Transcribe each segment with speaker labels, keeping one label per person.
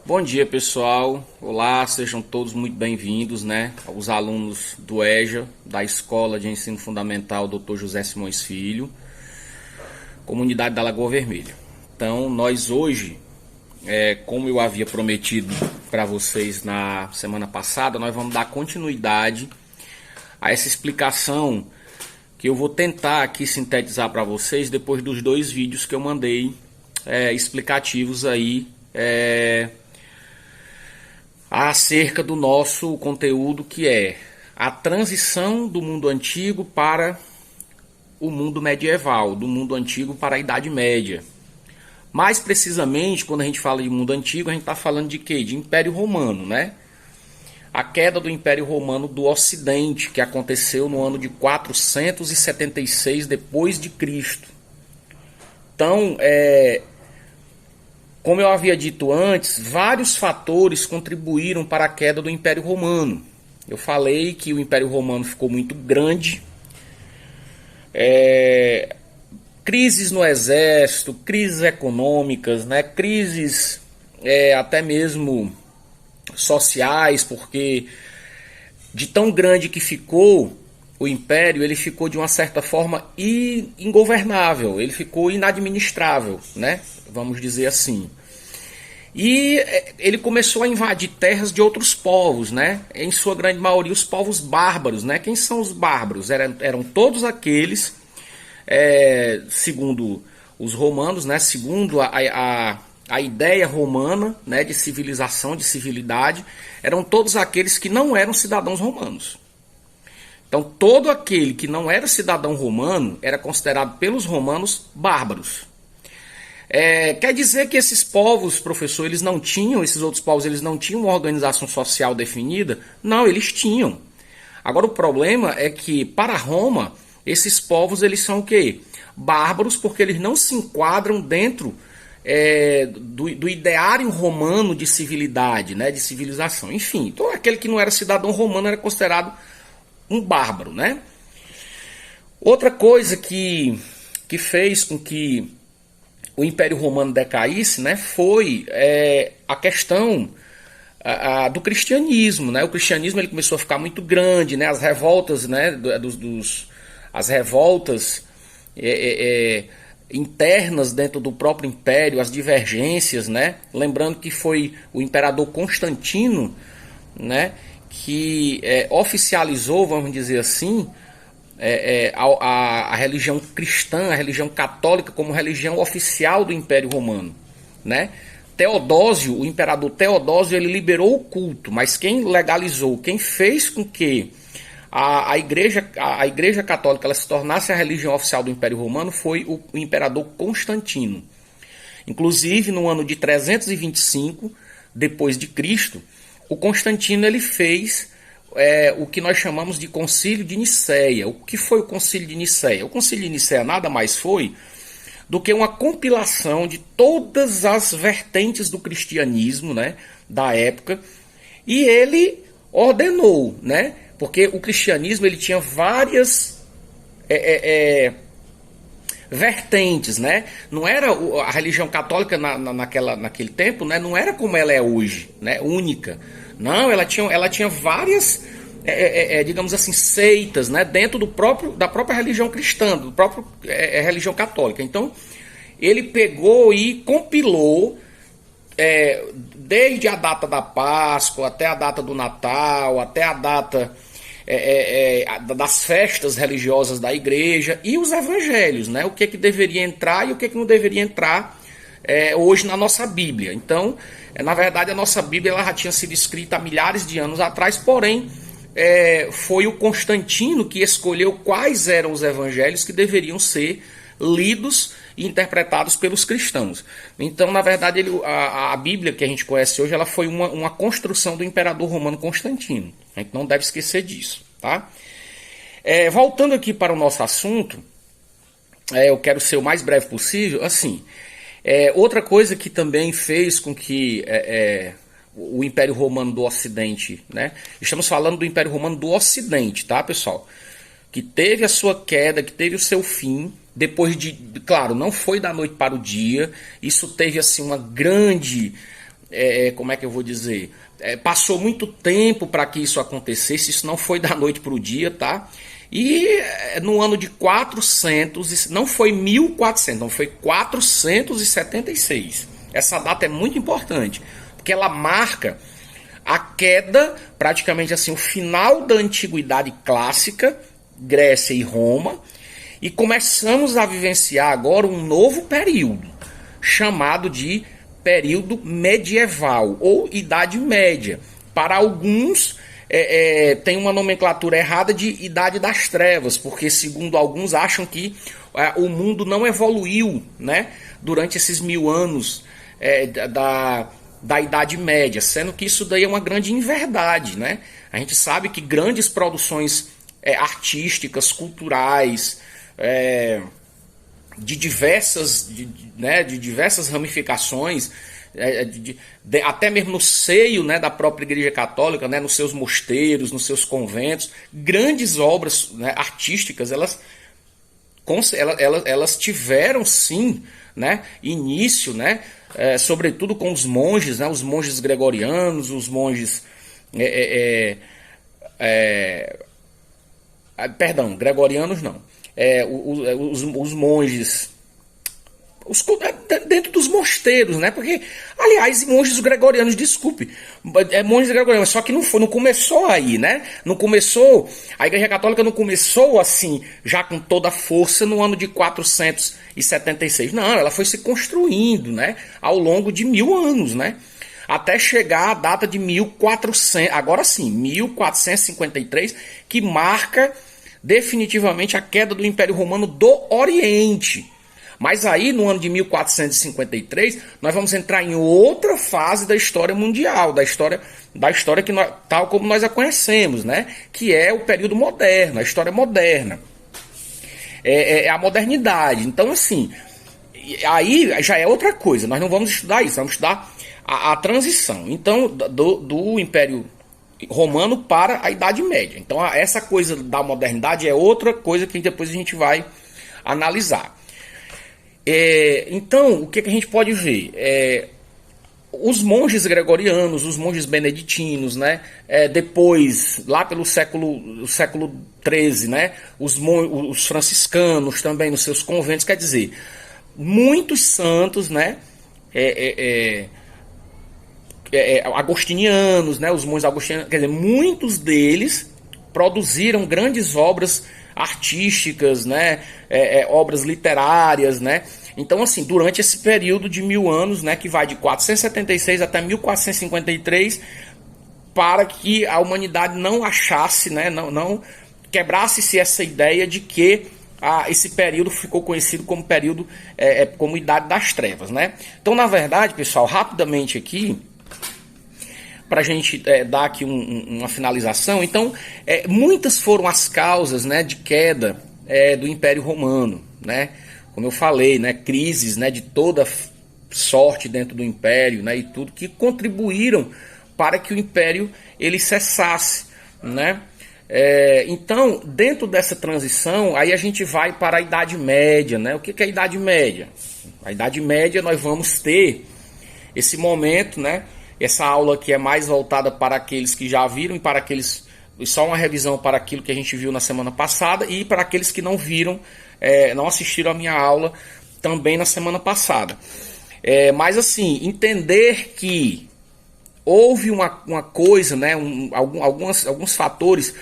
Speaker 1: Bom dia, pessoal. Olá, sejam todos muito bem-vindos, né? Os alunos do EJA, da Escola de Ensino Fundamental Dr. José Simões Filho, comunidade da Lagoa Vermelha. Então, nós hoje, como eu havia prometido para vocês na semana passada, nós vamos dar continuidade a essa explicação que eu vou tentar aqui sintetizar para vocês depois dos dois vídeos que eu mandei explicativos aí acerca do nosso conteúdo, que é a transição do mundo antigo para o mundo medieval, do mundo antigo para a Idade Média. Mais precisamente, quando a gente fala de mundo antigo, a gente está falando de quê? De Império Romano, né? A queda do Império Romano do Ocidente, que aconteceu no ano de 476 depois de Cristo. Então, como eu havia dito antes, vários fatores contribuíram para a queda do Império Romano. Eu falei que o Império Romano ficou muito grande, crises no exército, crises econômicas, né, crises até mesmo sociais, porque de tão grande que ficou o Império, ele ficou de uma certa forma ingovernável, ele ficou inadministrável, né? Vamos dizer assim. E ele começou a invadir terras de outros povos, né? Em sua grande maioria os povos bárbaros, né? Quem são os bárbaros? Eram todos aqueles, segundo os romanos, né? Segundo a ideia romana, né? De civilização, de civilidade, eram todos aqueles que não eram cidadãos romanos. Então, todo aquele que não era cidadão romano era considerado pelos romanos bárbaros. Quer dizer que esses povos, professor, esses outros povos, eles não tinham uma organização social definida? Não, eles tinham. Agora, o problema é que, para Roma, esses povos, eles são o quê? Bárbaros, porque eles não se enquadram dentro do ideário romano de civilidade, né, de civilização. Enfim, então aquele que não era cidadão romano era considerado um bárbaro, né? Outra coisa que fez com que o Império Romano decaísse, né, foi a questão do cristianismo, né? O cristianismo ele começou a ficar muito grande, né? As revoltas, né, as revoltas internas dentro do próprio império, as divergências, né? Lembrando que foi o imperador Constantino, né, que oficializou, vamos dizer assim, a religião cristã, a religião católica como religião oficial do Império Romano, né? Teodósio, o imperador Teodósio, ele liberou o culto, mas quem legalizou, quem fez com que a igreja católica ela se tornasse a religião oficial do Império Romano foi o imperador Constantino. Inclusive, no ano de 325 depois de Cristo, o Constantino ele fez o que nós chamamos de Concílio de Nicéia. O que foi o Concílio de Nicéia? O Concílio de Nicéia nada mais foi do que uma compilação de todas as vertentes do cristianismo, né, da época, e ele ordenou, né, porque o cristianismo ele tinha várias vertentes, né? Não era a religião católica naquele tempo, né? Não era como ela é hoje, né? Única. Não, ela tinha várias, digamos assim, seitas, né? Dentro da própria religião cristã, do próprio religião católica. Então, ele pegou e compilou desde a data da Páscoa até a data do Natal, até a data das festas religiosas da igreja e os evangelhos, né? O que deveria entrar e o que não deveria entrar hoje na nossa Bíblia. Então, na verdade, a nossa Bíblia ela já tinha sido escrita há milhares de anos atrás, porém, foi o Constantino que escolheu quais eram os evangelhos que deveriam ser lidos e interpretados pelos cristãos. Então, na verdade, a Bíblia que a gente conhece hoje ela foi uma construção do imperador romano Constantino. A gente não deve esquecer disso, tá? Voltando aqui para o nosso assunto, eu quero ser o mais breve possível. Assim, outra coisa que também fez com que o Império Romano do Ocidente, né? Estamos falando do Império Romano do Ocidente, tá, pessoal? Que teve a sua queda, que teve o seu fim, depois claro, não foi da noite para o dia, isso teve assim uma grande como é que eu vou dizer? Passou muito tempo para que isso acontecesse, isso não foi da noite para o dia, tá? E no ano de 400, não foi 1400, não foi 476. Essa data é muito importante, porque ela marca a queda, praticamente assim, o final da antiguidade clássica, Grécia e Roma, e começamos a vivenciar agora um novo período, chamado de período medieval ou Idade Média. Para alguns, tem uma nomenclatura errada de Idade das Trevas, porque segundo alguns acham que o mundo não evoluiu, né, durante esses 1000 anos da Idade Média, sendo que isso daí é uma grande inverdade, né? A gente sabe que grandes produções artísticas, culturais, de diversas ramificações, até mesmo no seio, né, da própria Igreja Católica, né, nos seus mosteiros, nos seus conventos, grandes obras, né, artísticas, elas tiveram sim, né, início, né, sobretudo com os monges, né, os monges gregorianos, os monges perdão, gregorianos não, os monges, dentro dos mosteiros, né? Porque, aliás, monges gregorianos, desculpe, monges gregorianos, só que não começou aí, né? Não começou, a Igreja Católica não começou assim, já com toda a força no ano de 476. Não, ela foi se construindo, né? Ao longo de 1000 anos, né? Até chegar à data de 1400, agora sim, 1453, que marca definitivamente a queda do Império Romano do Oriente. Mas aí, no ano de 1453, nós vamos entrar em outra fase da história mundial, da história que tal como nós a conhecemos, né? Que é o período moderno, a história moderna. A modernidade. Então, assim, aí já é outra coisa. Nós não vamos estudar isso, vamos estudar a transição. Então, do Império Romano para a Idade Média. Então, essa coisa da modernidade é outra coisa que depois a gente vai analisar. Então, o que a gente pode ver? Os monges gregorianos, os monges beneditinos, né? Depois, lá pelo século XIII, né? Os franciscanos também nos seus conventos, quer dizer, muitos santos, né? Agostinianos, né? Os monges agostinianos, quer dizer, muitos deles produziram grandes obras artísticas, né? Obras literárias, né? Então, assim, durante esse período de 1000 anos, né, que vai de 476 até 1453, para que a humanidade não achasse, né, não quebrasse-se essa ideia de que esse período ficou conhecido como período, como Idade das Trevas, né? Então, na verdade, pessoal, rapidamente aqui, para a gente dar aqui uma finalização, então, muitas foram as causas, né, de queda do Império Romano, né? Como eu falei, né, crises, né, de toda sorte dentro do Império, né, e tudo que contribuíram para que o Império ele cessasse, né? Então, dentro dessa transição, aí a gente vai para a Idade Média, né? O que é a Idade Média? A Idade Média nós vamos ter esse momento, né? Essa aula aqui é mais voltada para aqueles que já viram e para aqueles, só uma revisão para aquilo que a gente viu na semana passada e para aqueles que não viram, não assistiram a minha aula também na semana passada. Mas assim, entender que houve uma coisa, né, alguns fatores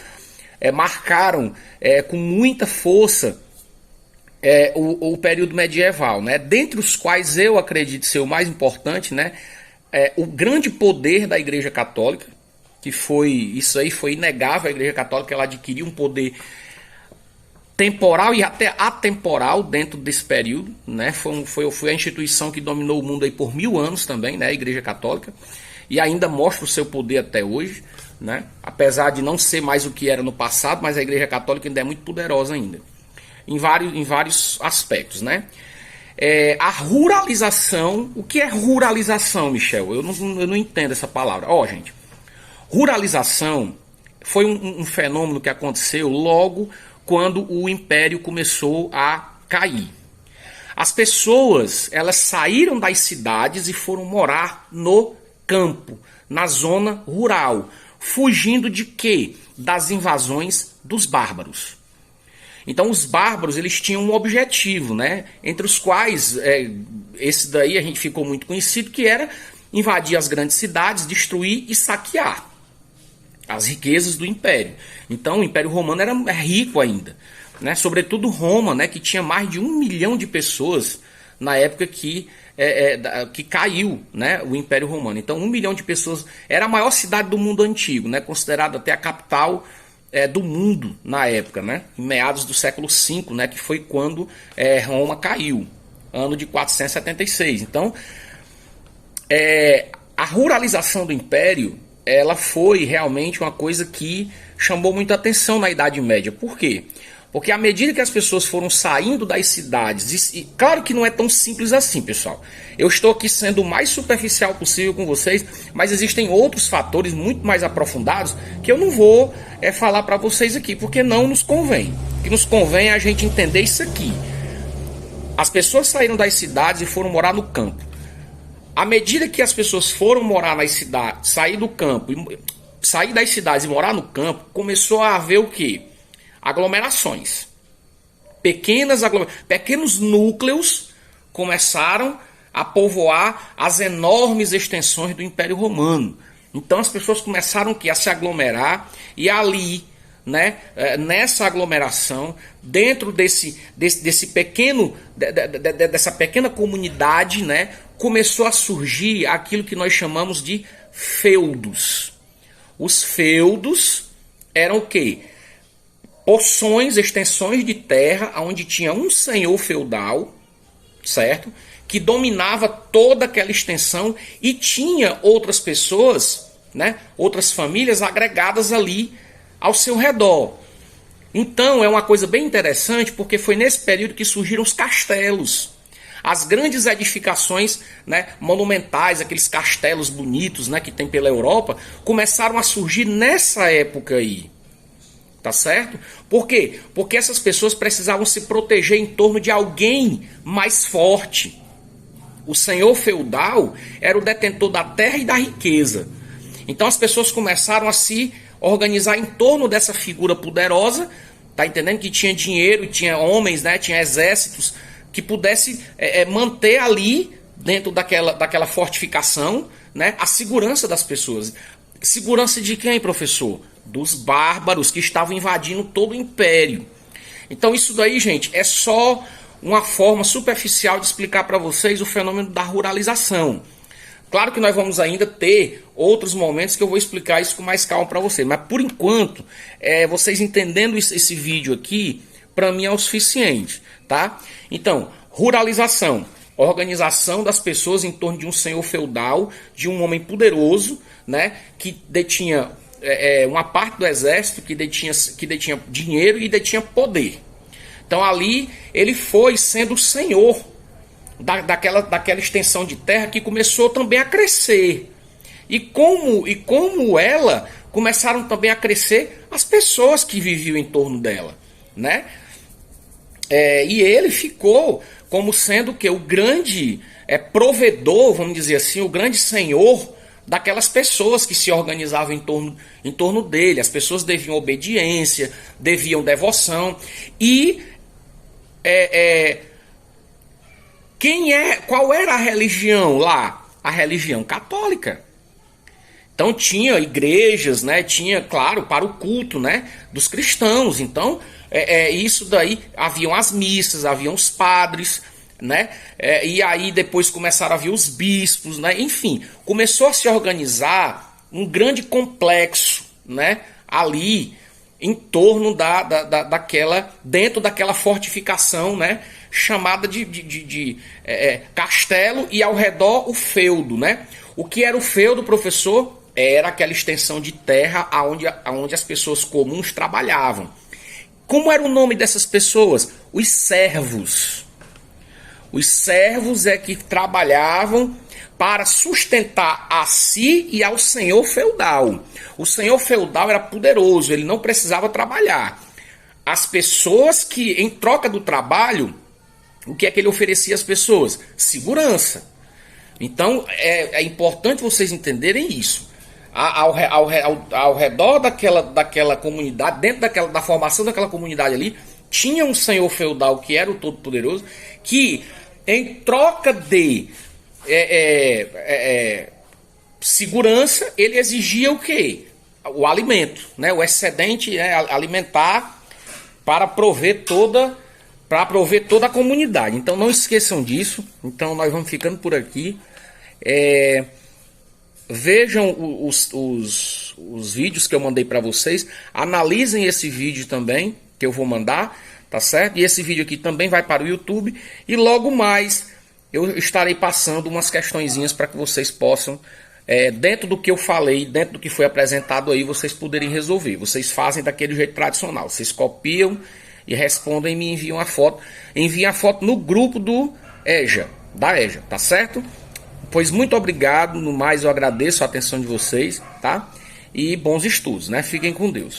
Speaker 1: marcaram com muita força o período medieval, né, dentre os quais eu acredito ser o mais importante, né, o grande poder da Igreja Católica, que isso aí foi inegável. A Igreja Católica ela adquiriu um poder temporal e até atemporal dentro desse período, né? Foi a instituição que dominou o mundo aí por 1000 anos também, né? A Igreja Católica, e ainda mostra o seu poder até hoje, né? Apesar de não ser mais o que era no passado, mas a Igreja Católica ainda é muito poderosa ainda, em vários aspectos, né? A ruralização. O que é ruralização, Michel? Eu não entendo essa palavra. Gente, ruralização foi um fenômeno que aconteceu logo quando o Império começou a cair. As pessoas, elas saíram das cidades e foram morar no campo, na zona rural, fugindo de quê? Das invasões dos bárbaros. Então os bárbaros, eles tinham um objetivo, né? Entre os quais, esse daí a gente ficou muito conhecido, que era invadir as grandes cidades, destruir e saquear as riquezas do Império. Então o Império Romano era rico ainda, né? Sobretudo Roma, né? Que tinha mais de 1 milhão de pessoas na época que caiu, né? O Império Romano. Então 1 milhão de pessoas, era a maior cidade do mundo antigo, né? Considerada até a capital do mundo na época, né? Em meados do século V, né? Que foi quando Roma caiu, ano de 476. Então a ruralização do Império, ela foi realmente uma coisa que chamou muita atenção na Idade Média. Por quê? Porque à medida que as pessoas foram saindo das cidades, e claro que não é tão simples assim, pessoal. Eu estou aqui sendo o mais superficial possível com vocês, mas existem outros fatores muito mais aprofundados que eu não vou falar para vocês aqui, porque não nos convém. O que nos convém é a gente entender isso aqui. As pessoas saíram das cidades e foram morar no campo. À medida que as pessoas foram morar nas cidades, sair do campo, sair das cidades e morar no campo, começou a haver o quê? Aglomerações. Pequenos núcleos começaram a povoar as enormes extensões do Império Romano. Então as pessoas começaram a se aglomerar, e ali, né, nessa aglomeração, dentro dessa pequena comunidade, né, começou a surgir aquilo que nós chamamos de feudos. Os feudos eram o quê? Porções, extensões de terra, onde tinha um senhor feudal, certo? Que dominava toda aquela extensão, e tinha outras pessoas, né? Outras famílias agregadas ali ao seu redor. Então é uma coisa bem interessante, porque foi nesse período que surgiram os castelos. As grandes edificações, né, monumentais, aqueles castelos bonitos, né, que tem pela Europa, começaram a surgir nessa época aí. Tá certo? Por quê? Porque essas pessoas precisavam se proteger em torno de alguém mais forte. O senhor feudal era o detentor da terra e da riqueza. Então as pessoas começaram a se organizar em torno dessa figura poderosa, tá entendendo? Que tinha dinheiro, tinha homens, né, tinha exércitos que pudesse manter ali, dentro daquela fortificação, né, a segurança das pessoas. Segurança de quem, professor? Dos bárbaros que estavam invadindo todo o império. Então isso daí, gente, é só uma forma superficial de explicar para vocês o fenômeno da ruralização. Claro que nós vamos ainda ter outros momentos que eu vou explicar isso com mais calma para vocês, mas por enquanto, vocês entendendo esse vídeo aqui, para mim é o suficiente, tá? Então, ruralização, organização das pessoas em torno de um senhor feudal, de um homem poderoso, né, que detinha uma parte do exército, que detinha dinheiro e detinha poder. Então ali ele foi sendo o senhor daquela extensão de terra, que começou também a crescer. E como ela, começaram também a crescer as pessoas que viviam em torno dela, né? E ele ficou como sendo que o grande provedor, vamos dizer assim, o grande senhor daquelas pessoas que se organizavam em torno dele. As pessoas deviam obediência, deviam devoção. E qual era a religião lá? A religião católica. Então tinha igrejas, né? Tinha, claro, para o culto, né, dos cristãos. Então isso daí, haviam as missas, haviam os padres, né? E aí depois começaram a vir os bispos, né? Enfim, começou a se organizar um grande complexo, né, ali em torno dentro daquela fortificação, né, chamada de castelo, e ao redor o feudo, né? O que era o feudo, professor? Era aquela extensão de terra onde as pessoas comuns trabalhavam. Como era o nome dessas pessoas? Os servos. Os servos que trabalhavam para sustentar a si e ao senhor feudal. O senhor feudal era poderoso, ele não precisava trabalhar. As pessoas que, em troca do trabalho, o que é que ele oferecia às pessoas? Segurança. Então é importante vocês entenderem isso. Ao redor daquela comunidade, dentro da formação daquela comunidade ali, tinha um senhor feudal que era o Todo-Poderoso, que em troca de segurança, ele exigia o quê? O alimento, né? O excedente alimentar para prover toda a comunidade. Então não esqueçam disso. Então nós vamos ficando por aqui. Vejam os vídeos que eu mandei para vocês. Analisem esse vídeo também que eu vou mandar, tá certo? E esse vídeo aqui também vai para o YouTube. E logo mais eu estarei passando umas questõezinhas para que vocês possam, dentro do que eu falei, dentro do que foi apresentado aí, vocês poderem resolver. Vocês fazem daquele jeito tradicional. Vocês copiam e respondem e me enviam a foto. Enviem a foto no grupo da EJA, tá certo? Pois muito obrigado. No mais, eu agradeço a atenção de vocês, tá? E bons estudos, né? Fiquem com Deus.